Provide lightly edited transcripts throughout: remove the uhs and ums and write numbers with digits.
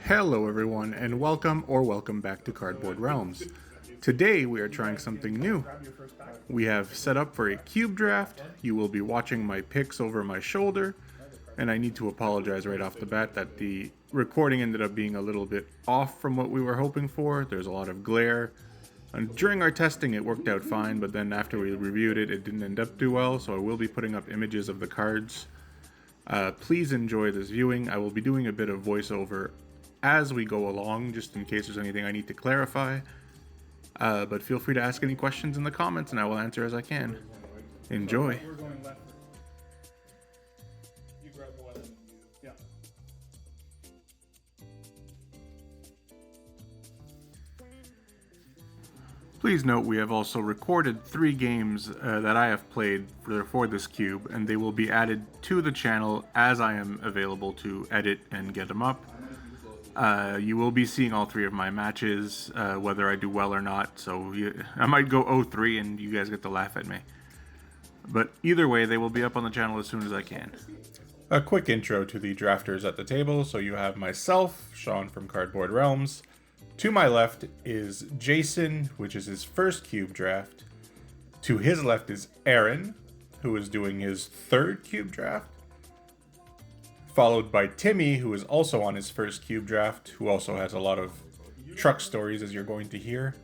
Hello everyone, and welcome back to Cardboard Realms. Today we are trying something new. We have set up for a cube draft. You will be watching my picks over my shoulder, and I need to apologize right off the bat that the recording ended up being a little bit off from what we were hoping for. There's a lot of glare. And during our testing it worked out fine, but then after we reviewed it, it didn't end up too well, so I will be putting up images of the cards. Please enjoy this viewing. I will be doing a bit of voiceover as we go along, just in case there's anything I need to clarify. But feel free to ask any questions in the comments and I will answer as I can. Enjoy. We're going left. You grab one and yeah. Please note we have also recorded 3 games that I have played for this cube, and they will be added to the channel as I am available to edit and get them up. You will be seeing all 3 of my matches, whether I do well or not, so I might go 0-3 and you guys get to laugh at me. But either way, they will be up on the channel as soon as I can. A quick intro to the drafters at the table. So you have myself, Sean from Cardboard Realms. To my left is Jason, which is his first cube draft. To his left is Aaron, who is doing his 3rd cube draft. Followed by Timmy, who is also on his first cube draft, who also has a lot of truck stories, as you're going to hear.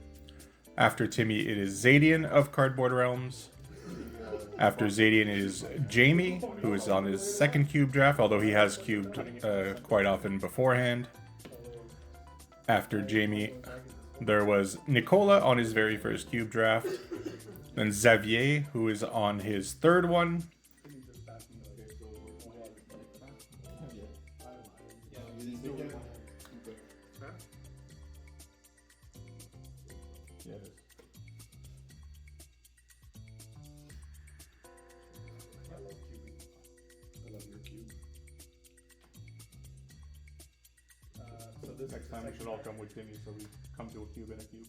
After Timmy, it is Zadian of Cardboard Realms. After Zadian, it is Jamie, who is on his 2nd cube draft, although he has cubed quite often beforehand. After Jamie, there was Nicola on his very first cube draft. Then Xavier, who is on his 3rd one. So this next time we should all come with Timmy, so we come to a cube and a cube.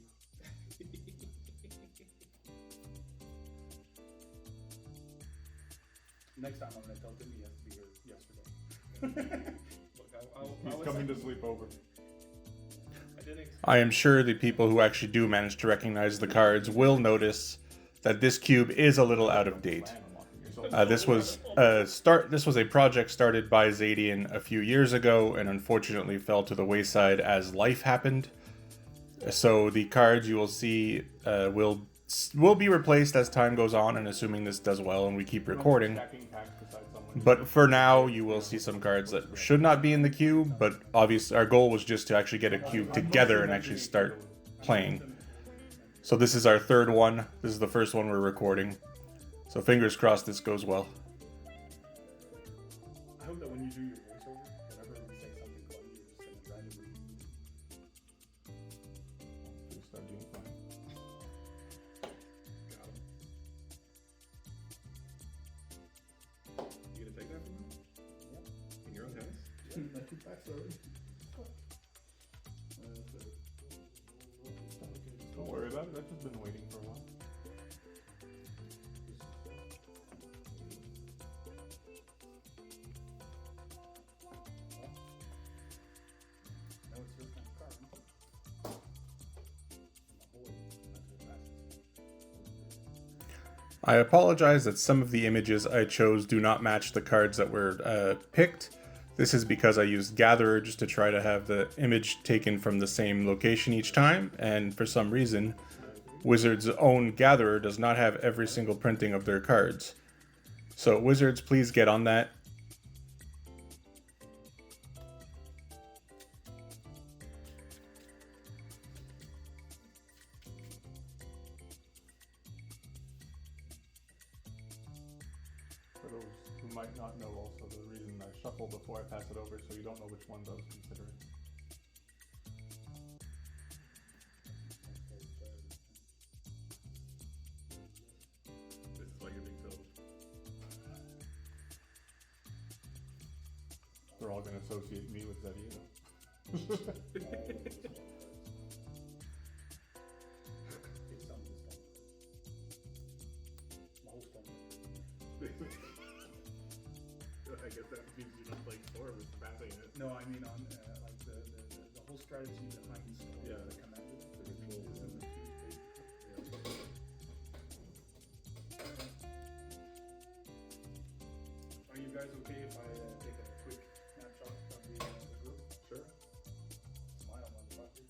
Next time I'm gonna tell Timmy he has to be here yesterday. Look, He's coming to sleep over. I didn't expect I am sure the people who actually do manage to recognize the cards will notice that this cube is a little out of date. This was a project started by Zadian a few years ago and unfortunately fell to the wayside as life happened. So the cards you will see will be replaced as time goes on, and assuming this does well and we keep recording. But for now, you will see some cards that should not be in the cube, but obviously our goal was just to actually get a cube together and actually start playing. So this is our 3rd one. This is the first one we're recording. So fingers crossed this goes well. I hope that when you do your voiceover, whenever we say something funny, you're just gonna randomly Start doing fine. got him. You gonna take that from me? Yeah. In your own house? Don't worry about it. I've just been waiting for a while. No, it's your kind of card. I apologize that some of the images I chose do not match the cards that were picked. This is because I used Gatherer just to try to have the image taken from the same location each time, and for some reason, Wizards' own Gatherer does not have every single printing of their cards. So Wizards, please get on that. For those who might not know also, the reason I shuffle before I pass it over so you don't know which ones I was considering. This is like a big build. They're all going to associate me with Zediano. I guess that means you don't play 4 with passing it. No, I mean on like the strategy behind Yeah. the commander. The ritual is in the Are you guys okay if I take a quick snapshot of the group? Sure. Smile, motherfucker.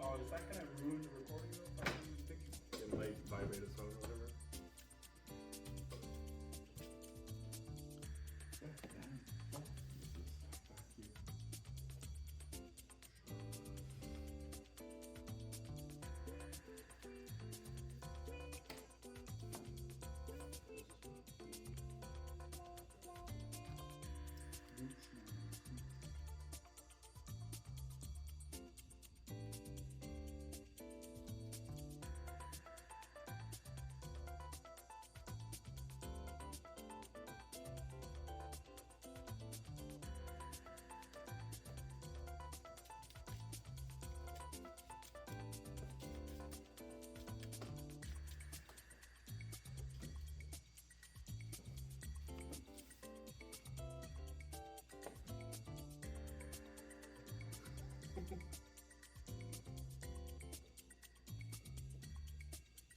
Oh, is that gonna ruin the recording though? If I use the picture? It might vibrate its phone or whatever.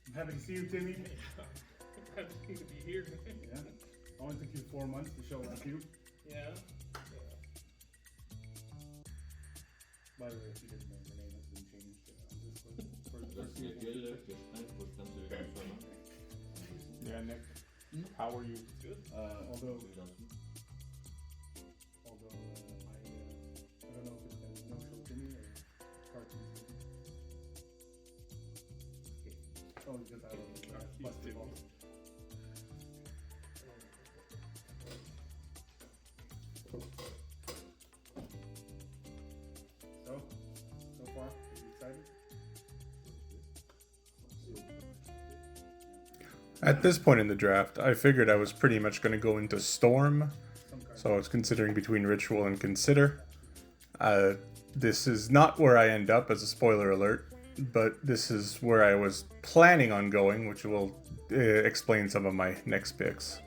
I'm happy to see you, Timmy. Happy to be here. Yeah. Only took you 4 months to show up you. Yeah. By the way, if you didn't know, your name has been changed on this one. Das geht Geld, Gestein, was kannst du wieder anfangen? Yeah, Nick. How are you? Good. Although Wieder I don't know if it's been no show Timmy or cartoons. Oh, because I was busted balls. So far, are you excited? At this point in the draft, I figured I was pretty much going to go into Storm, Some cards. so I was considering between Ritual and Consider. This is not where I end up, as a spoiler alert, but this is where I was planning on going, which will explain some of my next picks.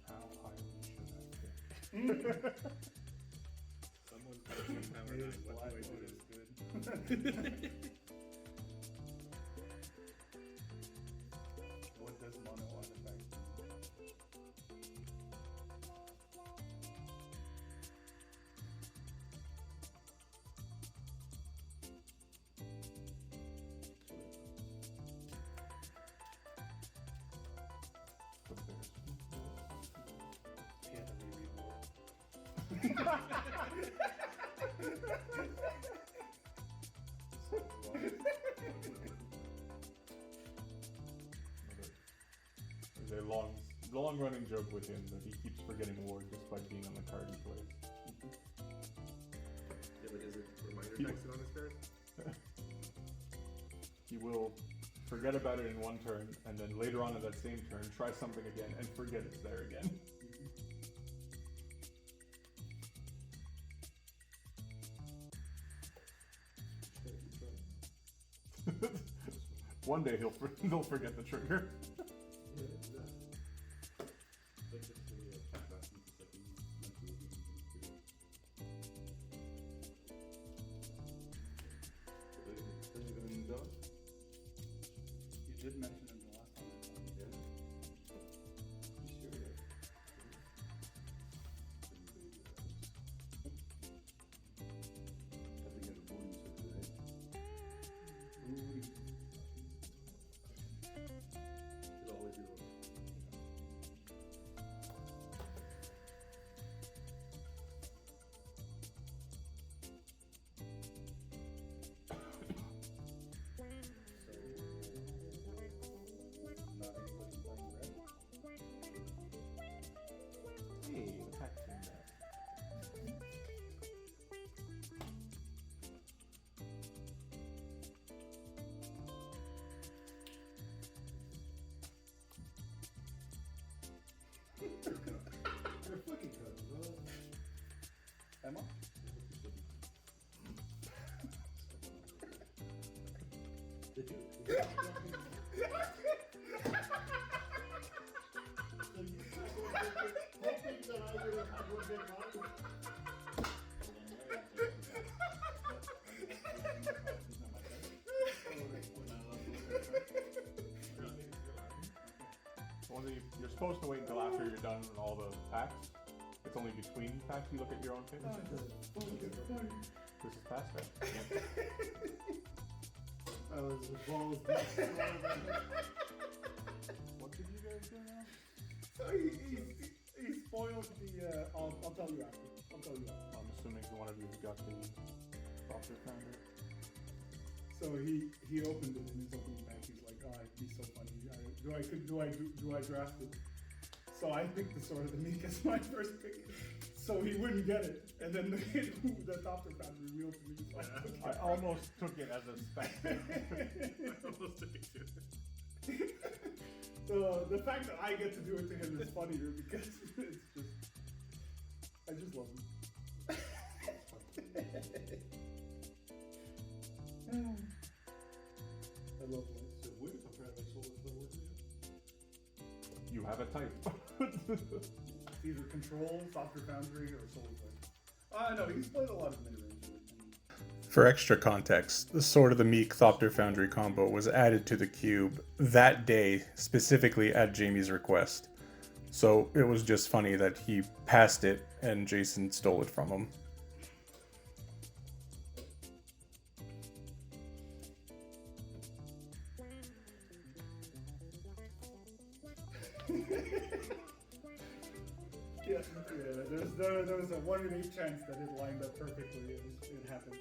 How highly should I pick? Someone's touching power It is 9. What black, do I but do? it's good. What does mono artifact do? Yeah, the baby war. There's a long running joke with him that he keeps forgetting Ward despite being on the card he plays. Yeah, but is it reminder He- texted on his card? He will forget about it in one turn, and then later on in that same turn, try something again and forget it's there again. One day they'll forget the trigger. You did mention it the last time. Did you? Hoping that I would have had one big body. Only you're supposed to wait until after you're done with all the packs. It's only between packs you look at your own pins. This is past that. I was balls. What did you guys do now? So he spoiled the. I'll tell you after. I'll tell you after. I'm assuming one of you got the Doctor Founder. So he opened it in his opening pack. He's like, oh, it'd be so funny. Do I draft it? So I picked the Sword of the Meek as my first pick. So he wouldn't get it, and then the Doctor Founder revealed to me. So I almost took it as a spec. Almost took it too. So the fact that I get to do it to him is funnier because it's just, I just love him. I love life. So wood apparently sold us the wood. You have a type. Either Control, Doctor Foundry, or Soul Flame. No, he's played a lot of mid-range. For extra context, the Sword of the Meek Thopter Foundry combo was added to the cube that day, specifically at Jamie's request. So it was just funny that he passed it and Jason stole it from him. There was a 1 in 8 chance that it lined up perfectly. It happened.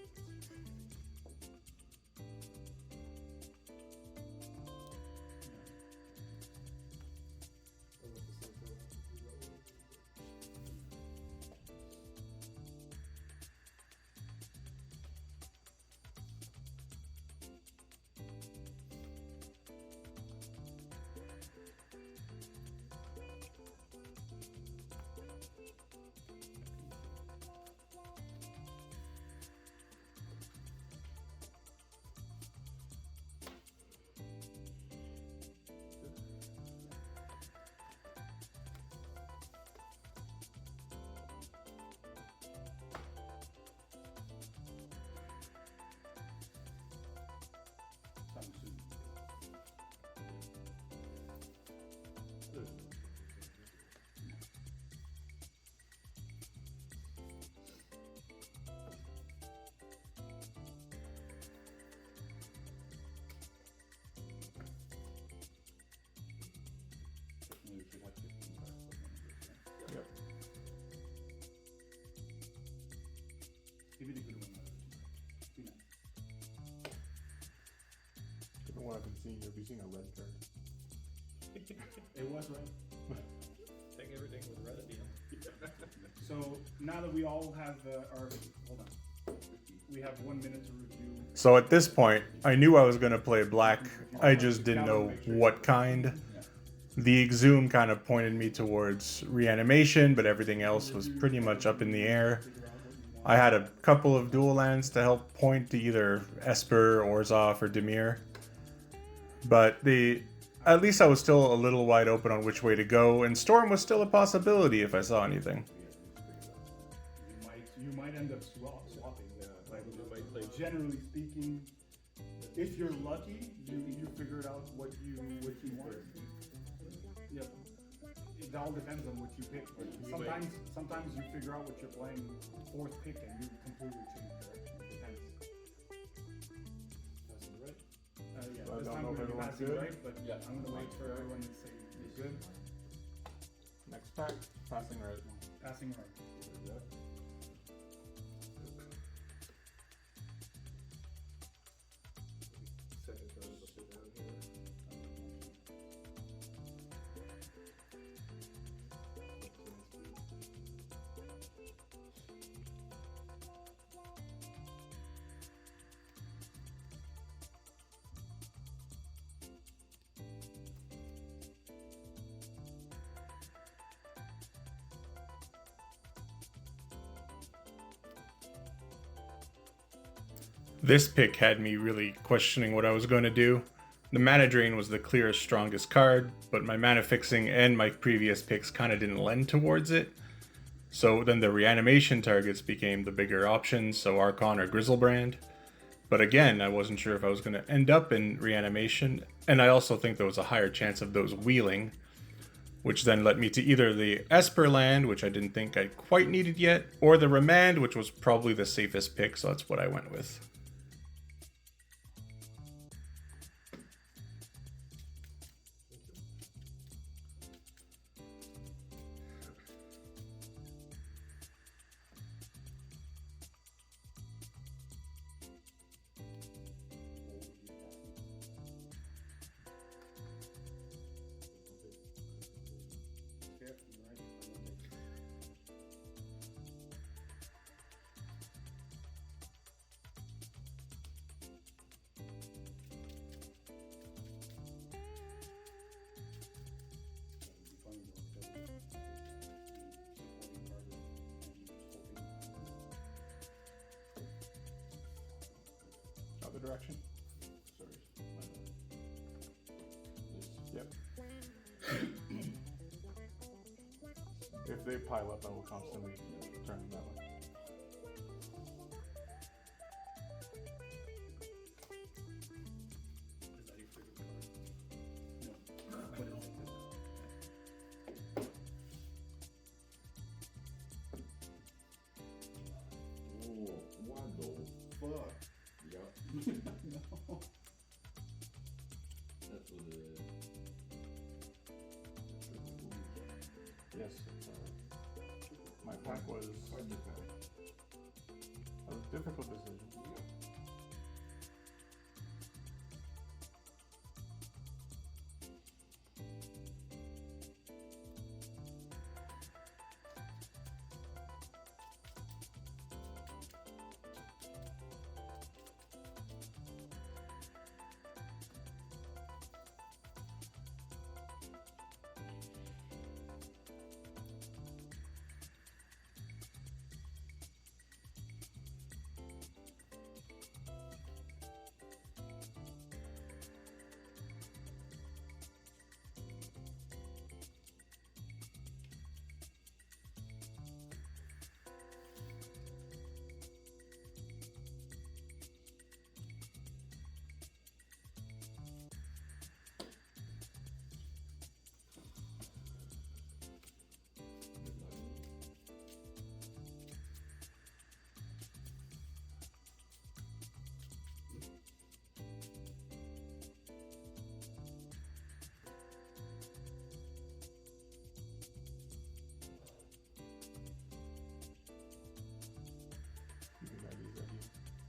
Yep. Give me the good one. Be nice. From what I've been seeing, you'll be seeing a red card. It was right. Take everything with red at the end. So now that we all have our, hold on, we have 1 minute to review. So at this point, I knew I was going to play black. I just didn't know what kind. The Exhume kind of pointed me towards reanimation, but everything else was pretty much up in the air. I had a couple of dual lands to help point to either Esper, Orzhov, or Dimir. But at least I was still a little wide open on which way to go, and Storm was still a possibility if I saw anything. You might end up swapping. Like, generally speaking, if you're lucky, you figured out what you want. Yep. It all depends on what you pick. Sometimes you figure out what you're playing fourth pick and you completely change direction. It depends. Passing right. Yeah, So I this don't time know we're if gonna be everyone's passing good. right, but I'm gonna wait for everyone to say you're good. Next pack, passing right. Passing right. Second time up and down here. This pick had me really questioning what I was going to do. The Mana Drain was the clearest, strongest card, but my Mana Fixing and my previous picks kind of didn't lend towards it. So then the reanimation targets became the bigger options, so Archon or Grizzlebrand. But again, I wasn't sure if I was going to end up in reanimation, and I also think there was a higher chance of those wheeling, which then led me to either the Esper land, which I didn't think I quite needed yet, or the Remand, which was probably the safest pick, so that's what I went with. Other direction. Sorry, my bad. This. Yep. If they pile up, I will constantly turn them that way. Is that your favorite card? No. But it's like this. Oh, what the fuck? Yeah. No. That was Yes. My pack was quite different. a difficult decision.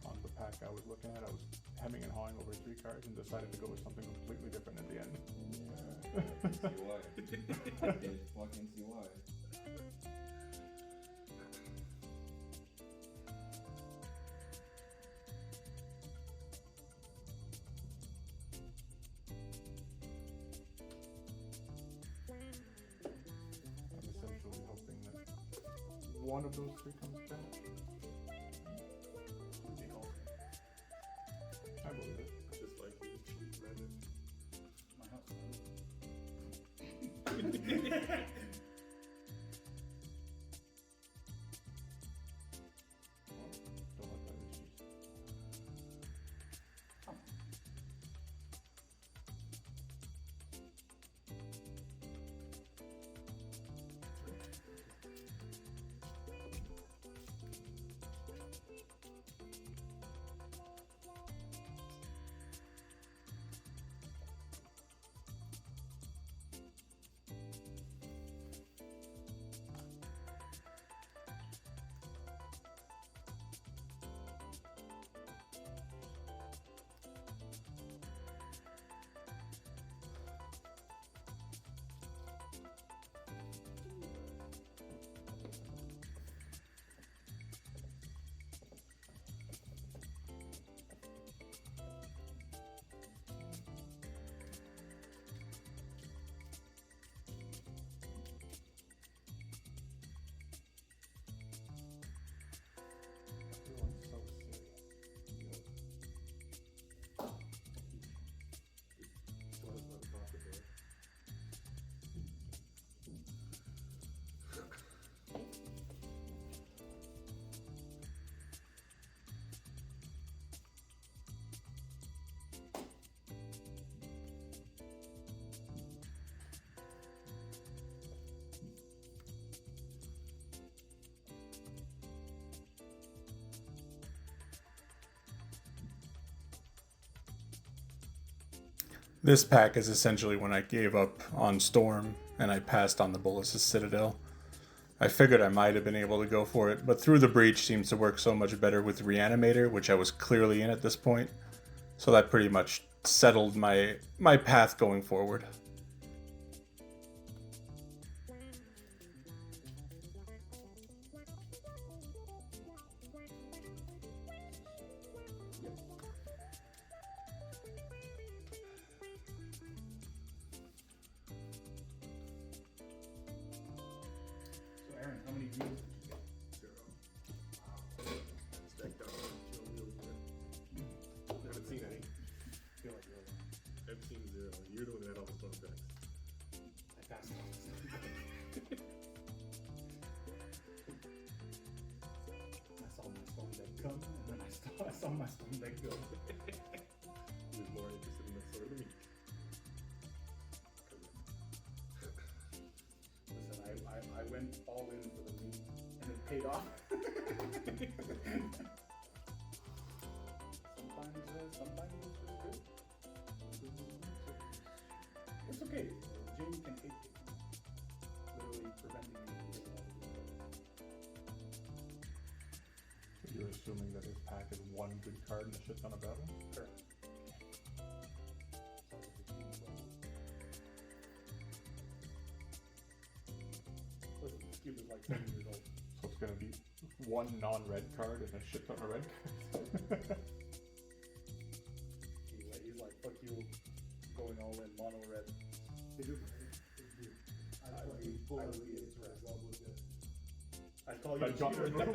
On the pack I was looking at, I was hemming and hawing over 3 cards and decided to go with something completely different at the end. Yeah, I can see why. I can fucking see why. I'm essentially hoping that one of those 3 comes back. I believe it. Just like you cheat Reddit. My house. Don't let that excuse. This pack is essentially when I gave up on Storm and I passed on the Bolas' Citadel. I figured I might have been able to go for it, but Through the Breach seems to work so much better with Reanimator, which I was clearly in at this point. So that pretty much settled my path going forward. So Aaron, how many views did you get? 0. Stacked up. Chill wheels there. I haven't seen any. I feel like you're I've seen 0. You're the one that had all the storm tracks. I passed it. I saw my storm deck come, and then I saw my storm deck go. He was more interested in the sword than me. Listen, I went all in for the meat, and it paid off. Sometimes it's just good. It's okay. Jamie can take it. Literally preventing me from getting all the good So you're assuming that his pack is one good card and a shit ton of bad ones? Correct. Listen, this cube is like 7 years old. So it's gonna be one non-red card and a shit ton of red cards. He's like, fuck you, going all in mono red. They do. I would be interested. I call you That a got cheater. removed.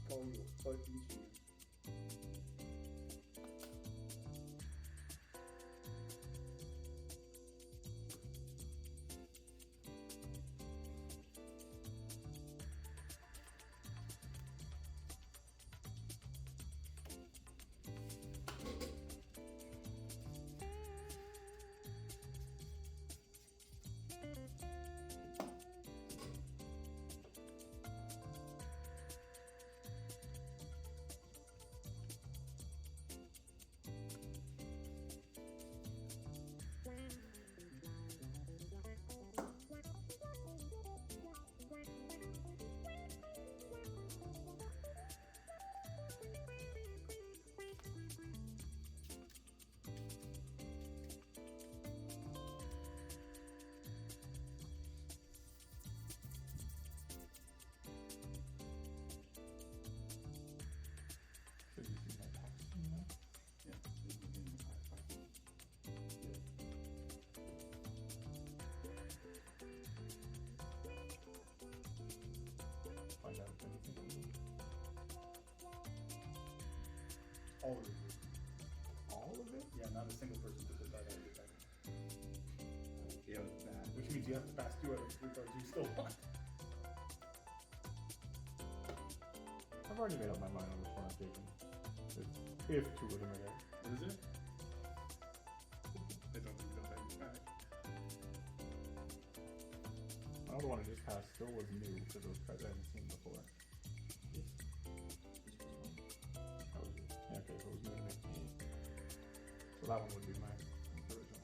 Call you a fucking cheater. Did you see my packs in there? Yeah, this is getting Find out if anything. all of it. All of it? Yeah, not a single person took this out of your pack. Yeah, it was bad. Which means you have to pass 2 out of 3 cards you still want. I've already made up my mind on which one I'm taking. If two of them are there. What is it? I don't think that's how you pack. My other one I just passed still was new because those cards I hadn't seen before. That was it. Yeah, okay, so it was new to me. So that one would be my original.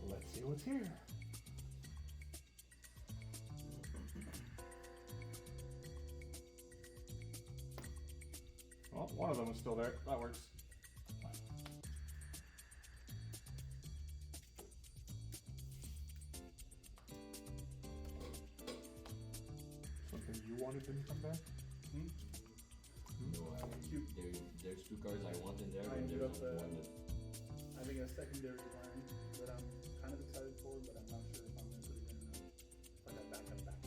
Let's see what's here. Well, one of them was still there. That works. Something you wanted didn't come back? No, there's 2 cards I want in there, I and ended there's up, only one that. Having a secondary line that I'm kind of excited for, but I'm not sure if I'm going to put it in like a backup.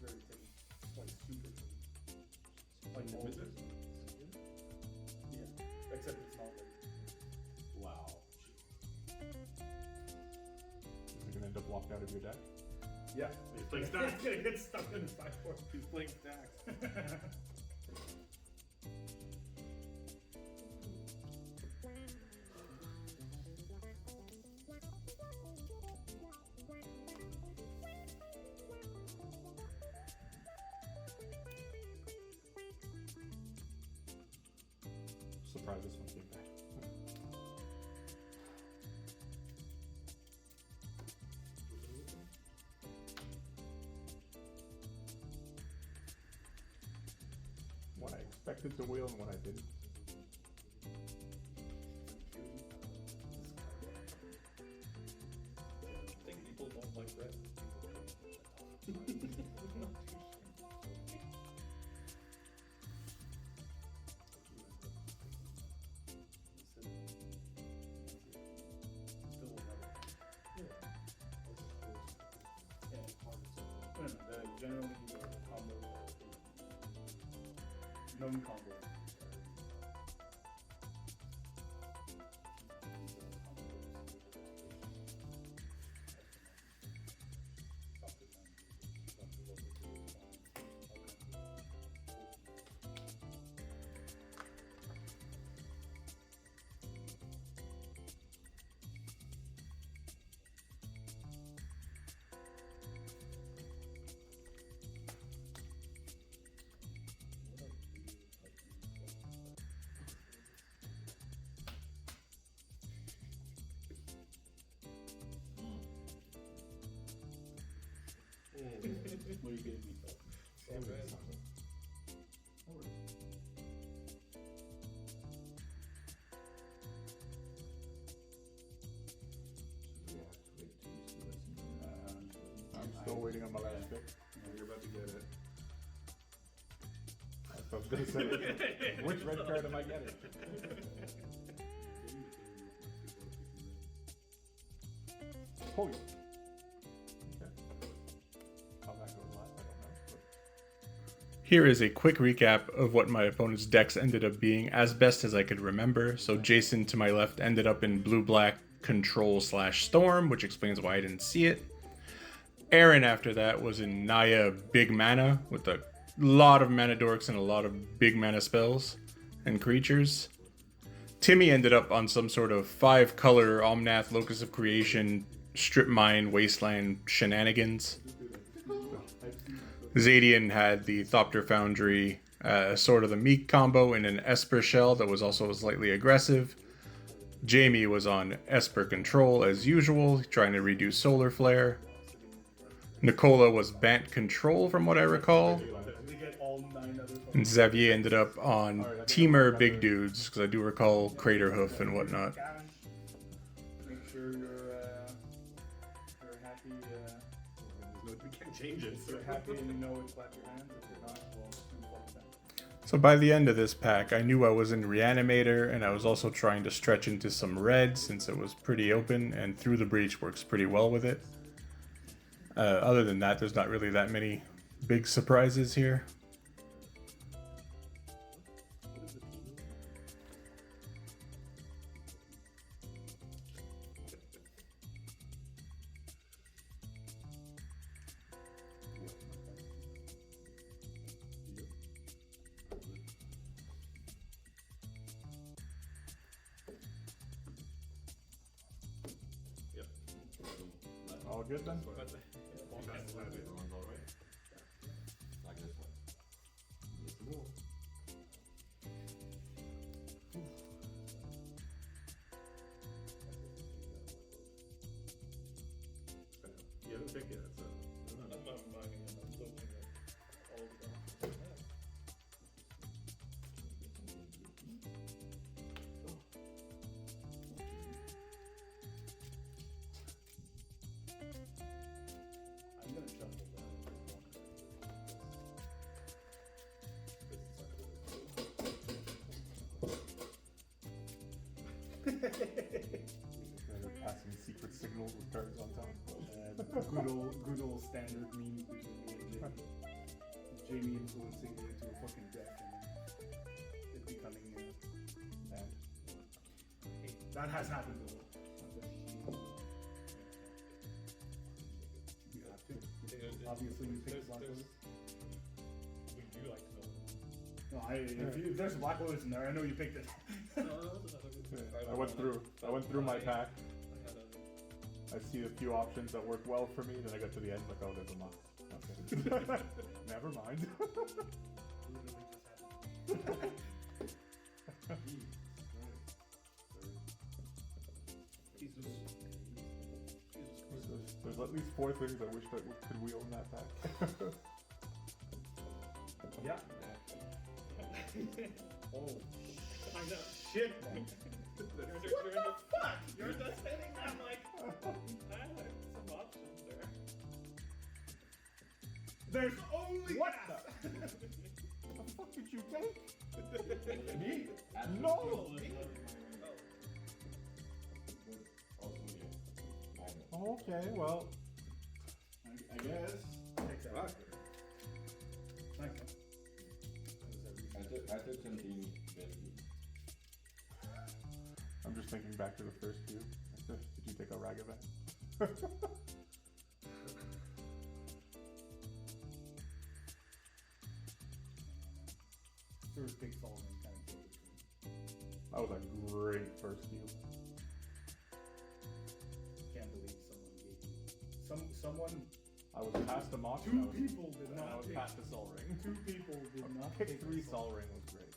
Very thin, like super thin. Like all Is it? Yeah, except it's not like. Wow. Is it gonna end up locked out of your deck? Yeah, He's playing stacks. It's gonna get stuck in the sideboard. He's playing stacks. surprised this one came back. What I expected to wheel and what I didn't. I think people don't like red. Generally, the combo known combo. What are you gonna be? I'm still waiting on my last pick. You're about to get it. That's what I was gonna say. Which red card am I getting? Holy. Okay. How that goes last, I don't know. But Here is a quick recap of what my opponent's decks ended up being as best as I could remember. So Jason to my left ended up in blue-black control/storm, which explains why I didn't see it. Aaron after that was in Naya big mana with a lot of mana dorks and a lot of big mana spells and creatures. Timmy ended up on some sort of 5-color Omnath Locus of Creation strip mine wasteland shenanigans. Zadian had the Thopter Foundry Sword of the Meek combo in an Esper shell that was also slightly aggressive. Jamie was on Esper Control as usual, trying to reduce Solar Flare. Nicola was Bant Control from what I recall. They get all 9 other. And Xavier ended up on Teamer Big Dudes, because I do recall Crater Hoof and whatnot. Cash. Make sure you're happy. We can't change it. You're happy and you know it. Clap your hands. If you're not, well, soon fuck that. So by the end of this pack, I knew I was in Reanimator, and I was also trying to stretch into some red since it was pretty open, and Through the Breach works pretty well with it. Other than that, there's not really that many big surprises here. all good then? Everyone's all right. Like this one. Let's move. You haven't picked yet, so. I'm not buying it. I'm looking at all the time. I'm gonna shuffle down. Passing secret signals with cards on top. Good old standard memes between me and Jamie. Jamie influencing me into a fucking deck and it becoming And that has happened before. You have to. Obviously, you pick Black Lotus. Would you like to know? No, if there's a Black Lotus in there, I know you picked it. I went through my pack. I see a few options that work well for me, then I got to the end, like, oh, there's a moth. Okay. Never mind. There's at least 4 things I wish that could wheel in that pack. Yeah. Oh. I know. Shit. What the fuck? You're just hitting me. I'm like, I have some options there. There's only What gas. the fuck did you take? Me? No! Also, yeah. Minor. Okay, well, I guess. Exactly. Nice. I took something very I'm just thinking back to the first few. Did you take a Ragavan? Sort of big fall and kind of go between. That was a great first few. Can't believe someone gave you. Someone. I was past the mock. Two people did and I not was pick. past the Sol Ring. 2 people did not Pick pick 3 the Sol Ring was great.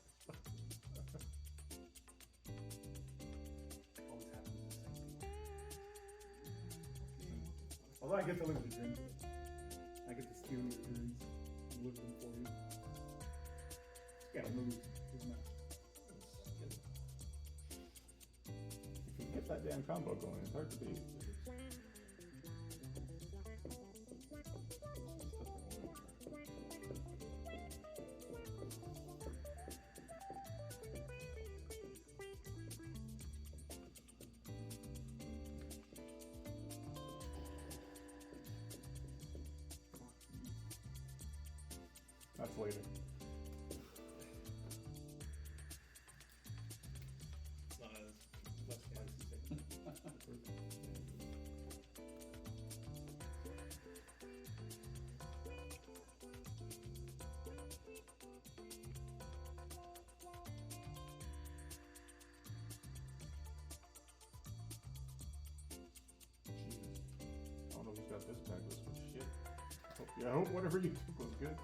Always happens to the same people. Although I get to live the dream. I get to steal your dreams and live them for you. Just gotta move. Doesn't matter. If you get that damn combo going, it's hard to beat. That's later. It's not as less spicy. Jesus. I don't know who's got this bag list with shit. I hope whatever you took was good.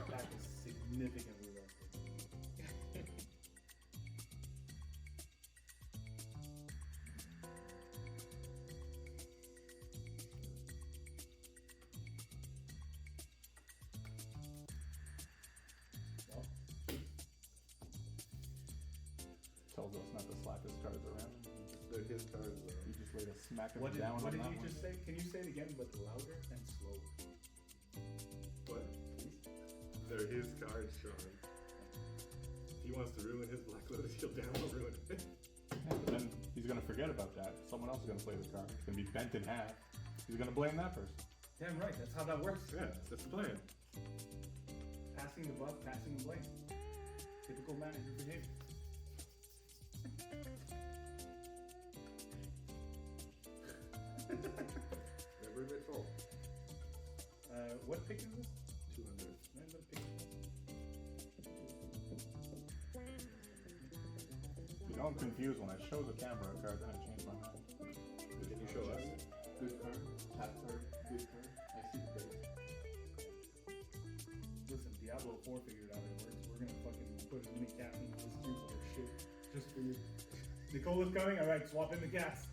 That is significantly less. Well, Tells us not to slap his cards around. They're his cards, though. You just laid a smack him what did, down what on did that you one. just say? Can you say it again, but louder and slower? What? They're his cards, Sean. If he wants to ruin his Black Lotus, he'll damn well ruin it. Yeah, but then he's gonna forget about that. Someone else is gonna play the card. It's gonna be bent in half. He's gonna blame that person. Damn right, that's how that works. Yeah, that's the plan. Passing the buck, passing the blame. Typical manager behavior. Never admit fault. What pick is this? 200. Man, what pick is this? You know, I'm confused when I show the camera a card, then I change my mind. Can you show us? good card, tap card, good card. I see the base. Listen, Diablo 4 figured out it works. We're gonna fucking put as many cat meat in this cube for shit. Just for you. Nicola's coming? Alright, swap in the gas.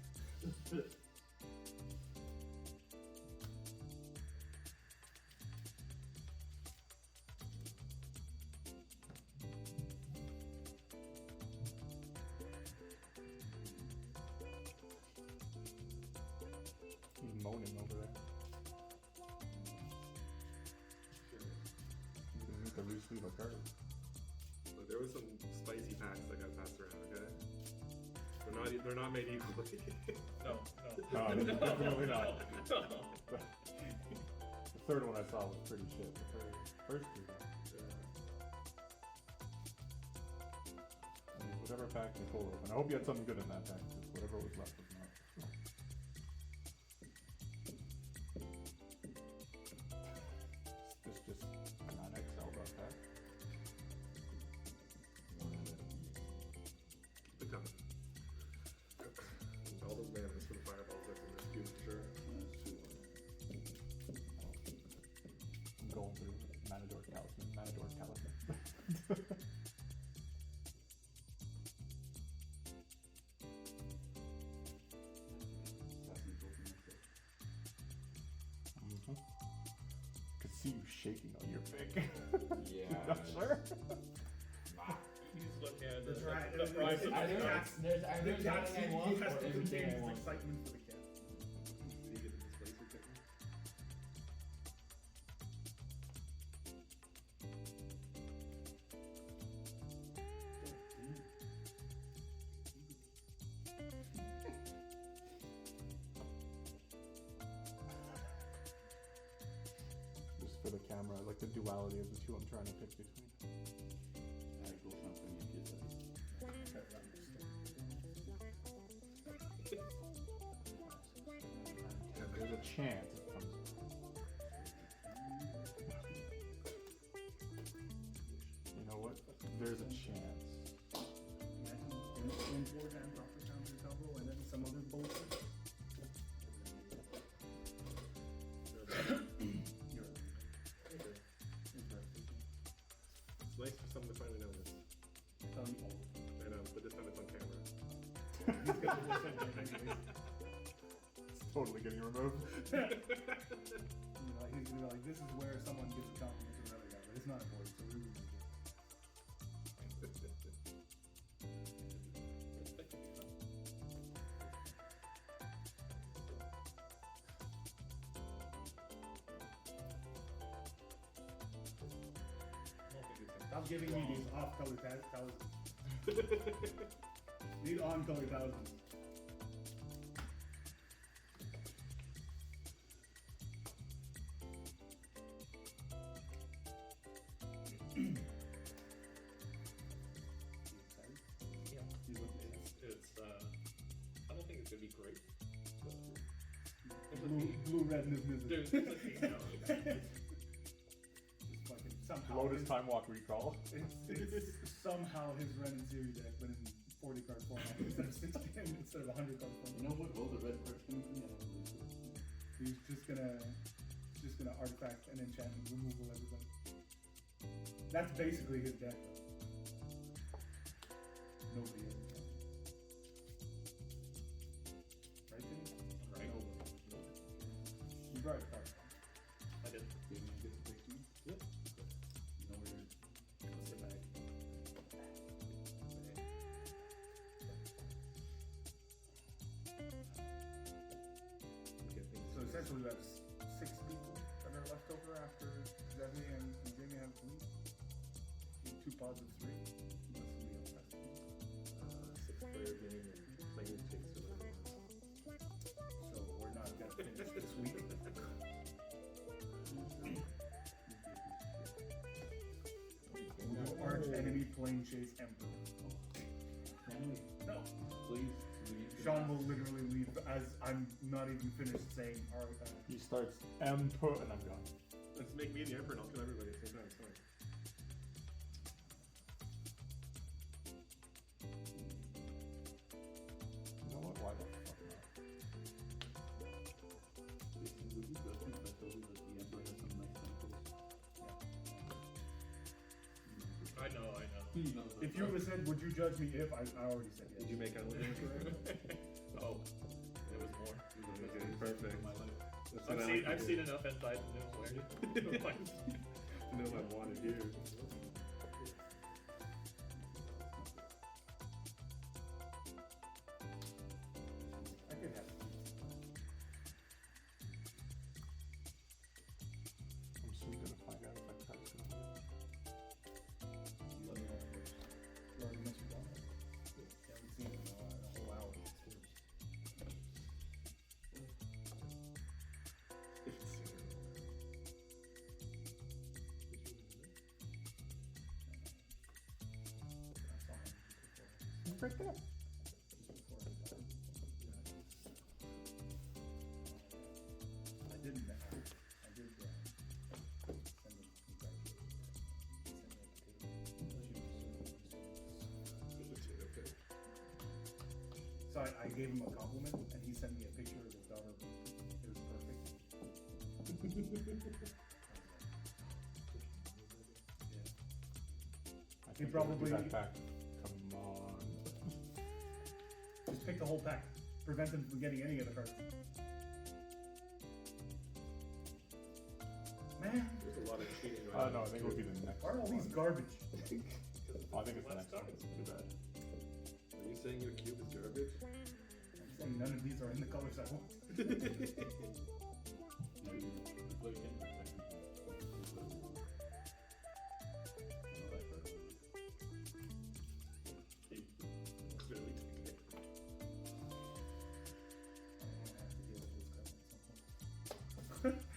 He's moaning over there. He's gonna need to re-sleeve a card. Look, there was some spicy packs that got passed around, okay? They're not made equally. No, No, definitely not. no. The third one I saw was pretty shit. The first two. I mean, whatever pack Nicole opened. I hope you had something good in that pack, because whatever was left was not. This just not Excel about that. the price. The I don't- cats- there's the everything cats, I he want has for to everything contain I his want. excitement for the cat. Did you get the displacer ticket? Just for the camera, I like the duality of the two I'm trying to pick between. Alright, go champagne, you get that. There's a chance it comes. You know what? There's a chance. Imagine in 4 and proper counter combo and then some other bullshit. You're interesting. It's nice for someone to finally know this. Tell me all. I know, but this time it's on camera. He's gonna listen anyways. It's totally getting removed. You know, he's gonna be like, this is where someone gives a compliment to another guy, but it's not important, so we remove it. Stop giving me these off-color thousands. Need on-color thousands. Yeah. You look It's I don't think it's gonna be great. But blue, red, and his There's business. a team now. Just fucking somehow. Lotus his- Time Walk recall. It's somehow his Ren and Series deck, but in 40 card format instead of 60 instead of 100 card format. You know what role the red card's coming from? I don't believe it. He's just gonna artifact and enchantment removal everybody. That's basically his deck. Nobody has enchantment. Right, Timmy? Right. No. You brought a card. I did. Did you get the picture? Yep. You know where What's the bag? So essentially we have 6 people that are left over after Deadly and Jamie have to leave. 2 pods of 3. Unless somebody else has to leave. 6-player game and playing chase or whatever it was. So we're not gonna finish this week. No arch enemy plane chase emperor. No. please leave? Sean will literally leave as I'm not even finished saying our He starts M put and I'm gone. Let's make me the emperor and I'll kill everybody at the same time. It's fine. You know what? Why the fuck not? Listen, would you judge me if I told you that the Emperor has some nice temples? I know. You know, If you would have said, would you judge me if, I already said yes. Did you make out with the emperor? Oh, there was more. Okay, perfect. my life. That's what I like to I've hear. seen enough inside to know where. To know what I want to hear. I could have. I'm soon gonna find out if I try to go. Let me know first. You already mentioned that. Haven't seen it in a whole hour. I saw him before. Right there. I didn't. I did. Send him congratulations. He sent me a potato. So I gave him a compliment, and he sent me a picture of his daughter. It was perfect. I He think probably- that pack. Come on. Just pick the whole pack. Prevent him from getting any of the cards. Man, There's a lot of cheating right No, I think it would be the next why are all one. these garbage? Oh, I think it's the next one. Too bad. Are you saying your cube is garbage? I'm saying none of these are in the colors I want.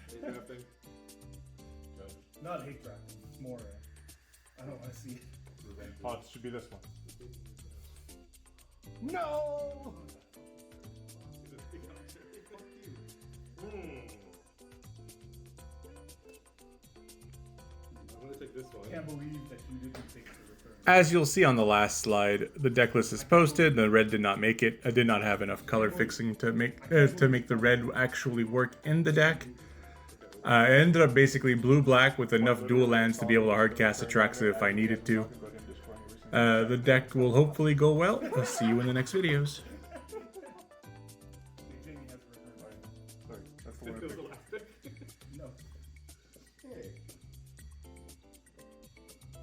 Hate drafting. Not hate drafting. It's more. I don't want to see it. Oh, it should be this one. No. I'm gonna take this one. Can't believe that you didn't take the return. As you'll see on the last slide, the deck list is posted. The red did not make it. I did not have enough color fixing to make the red actually work in the deck. I ended up basically blue-black with enough dual lands to be able to hardcast Atraxa if I needed to. The deck will hopefully go well. I'll see you in the next videos.